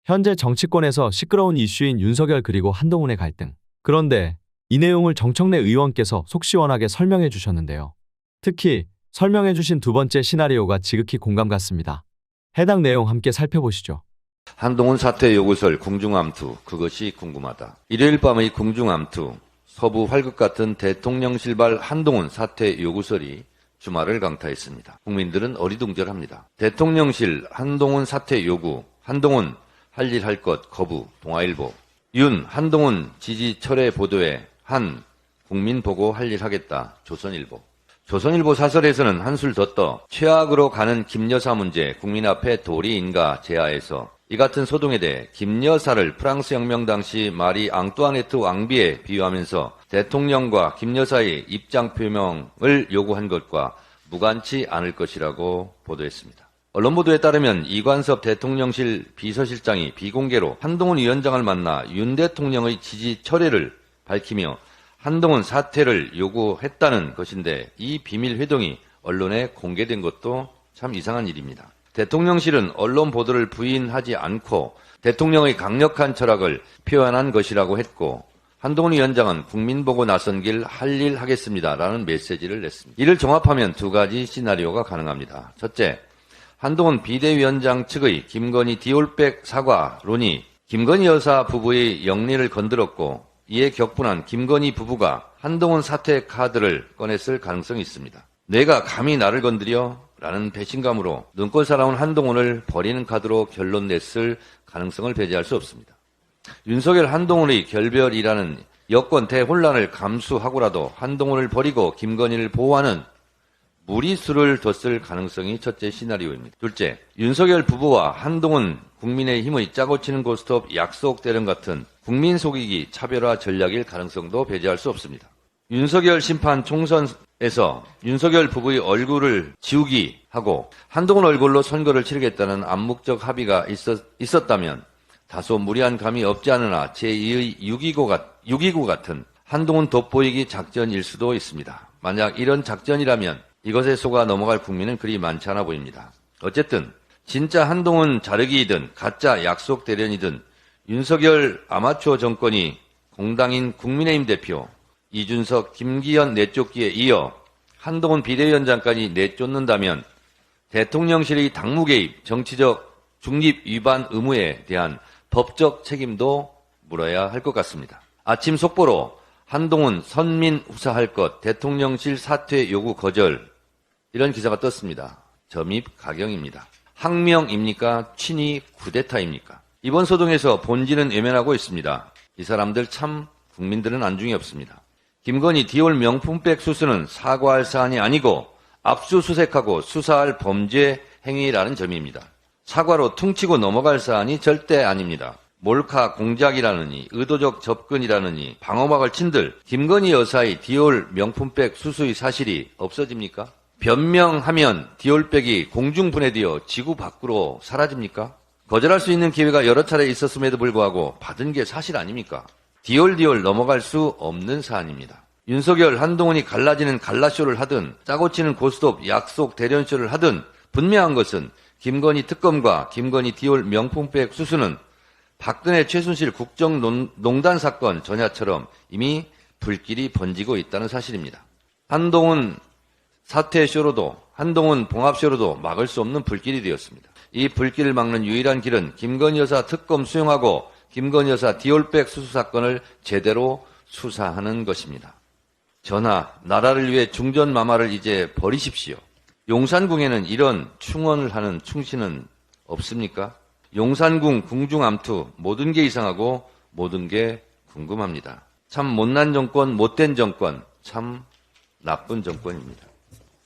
현재 정치권에서 시끄러운 이슈인 윤석열 그리고 한동훈의 갈등. 그런데 이 내용을 정청래 의원께서 속 시원하게 설명해 주셨는데요. 특히 설명해 주신 두 번째 시나리오가 지극히 공감 갔습니다. 해당 내용 함께 살펴보시죠. 한동훈 사퇴 요구설 궁중암투, 그것이 궁금하다. 일요일 밤의 궁중암투, 서부 활극 같은 대통령실발 한동훈 사퇴 요구설이 주말을 강타했습니다. 국민들은 어리둥절합니다. 대통령실 한동훈 사퇴 요구, 한동훈 할 일 할 것 거부, 동아일보. 윤, 한동훈 지지 철회 보도에 한, 국민 보고 할 일 하겠다, 조선일보. 조선일보 사설에서는 한술 더 떠 최악으로 가는 김여사 문제 국민 앞에 도리인가 제하에서 이 같은 소동에 대해 김여사를 프랑스 혁명 당시 마리 앙뚜아네트 왕비에 비유하면서 대통령과 김여사의 입장 표명을 요구한 것과 무관치 않을 것이라고 보도했습니다. 언론 보도에 따르면 이관섭 대통령실 비서실장이 비공개로 한동훈 위원장을 만나 윤 대통령의 지지 철회를 밝히며 한동훈 사퇴를 요구했다는 것인데 이 비밀 회동이 언론에 공개된 것도 참 이상한 일입니다. 대통령실은 언론 보도를 부인하지 않고 대통령의 강력한 철학을 표현한 것이라고 했고 한동훈 위원장은 국민 보고 나선 길 할 일 하겠습니다라는 메시지를 냈습니다. 이를 종합하면 두 가지 시나리오가 가능합니다. 첫째, 한동훈 비대위원장 측의 김건희 디올백 사과론이 김건희 여사 부부의 영리를 건드렸고 이에 격분한 김건희 부부가 한동훈 사퇴 카드를 꺼냈을 가능성이 있습니다. 내가 감히 나를 건드려? 라는 배신감으로 눈꼴 살아온 한동훈을 버리는 카드로 결론 냈을 가능성을 배제할 수 없습니다. 윤석열 한동훈의 결별이라는 여권 대혼란을 감수하고라도 한동훈을 버리고 김건희를 보호하는 무리수를 뒀을 가능성이 첫째 시나리오입니다. 둘째, 윤석열 부부와 한동훈 국민의힘의 짜고 치는 고스톱 약속 대련 같은 국민 속이기 차별화 전략일 가능성도 배제할 수 없습니다. 윤석열 심판 총선에서 윤석열 부부의 얼굴을 지우기 하고 한동훈 얼굴로 선거를 치르겠다는 암묵적 합의가 있었다면 다소 무리한 감이 없지 않으나 제2의 6.29 같은 한동훈 돋보이기 작전일 수도 있습니다. 만약 이런 작전이라면 이것에 속아 넘어갈 국민은 그리 많지 않아 보입니다. 어쨌든 진짜 한동훈 자르기이든 가짜 약속 대련이든 윤석열 아마추어 정권이 공당인 국민의힘 대표 이준석, 김기현 내쫓기에 이어 한동훈 비대위원장까지 내쫓는다면 대통령실의 당무 개입, 정치적 중립 위반 의무에 대한 법적 책임도 물어야 할 것 같습니다. 아침 속보로 한동훈 선민 후사할 것, 대통령실 사퇴 요구 거절 이런 기사가 떴습니다. 점입 가경입니다. 항명입니까? 친위 쿠데타입니까? 이번 소동에서 본질은 외면하고 있습니다. 이 사람들 참 국민들은 안중이 없습니다. 김건희 디올 명품백 수수는 사과할 사안이 아니고 압수수색하고 수사할 범죄 행위라는 점입니다. 사과로 퉁치고 넘어갈 사안이 절대 아닙니다. 몰카 공작이라느니 의도적 접근이라느니 방어막을 친들 김건희 여사의 디올 명품백 수수의 사실이 없어집니까? 변명하면 디올백이 공중분해되어 지구 밖으로 사라집니까? 거절할 수 있는 기회가 여러 차례 있었음에도 불구하고 받은 게 사실 아닙니까? 디올 넘어갈 수 없는 사안입니다. 윤석열, 한동훈이 갈라지는 갈라쇼를 하든 짜고 치는 고스톱 약속 대련쇼를 하든 분명한 것은 김건희 특검과 김건희 디올 명품백 수수는 박근혜 최순실 국정농단 사건 전야처럼 이미 불길이 번지고 있다는 사실입니다. 한동훈 사퇴쇼로도 한동훈 봉합쇼로도 막을 수 없는 불길이 되었습니다. 이 불길을 막는 유일한 길은 김건희 여사 특검 수용하고 김건희 여사 디올백 수수 사건을 제대로 수사하는 것입니다. 전하, 나라를 위해 중전마마를 이제 버리십시오. 용산궁에는 이런 충언을 하는 충신은 없습니까? 용산궁 궁중암투 모든 게 이상하고 모든 게 궁금합니다. 참 못난 정권, 못된 정권, 참 나쁜 정권입니다.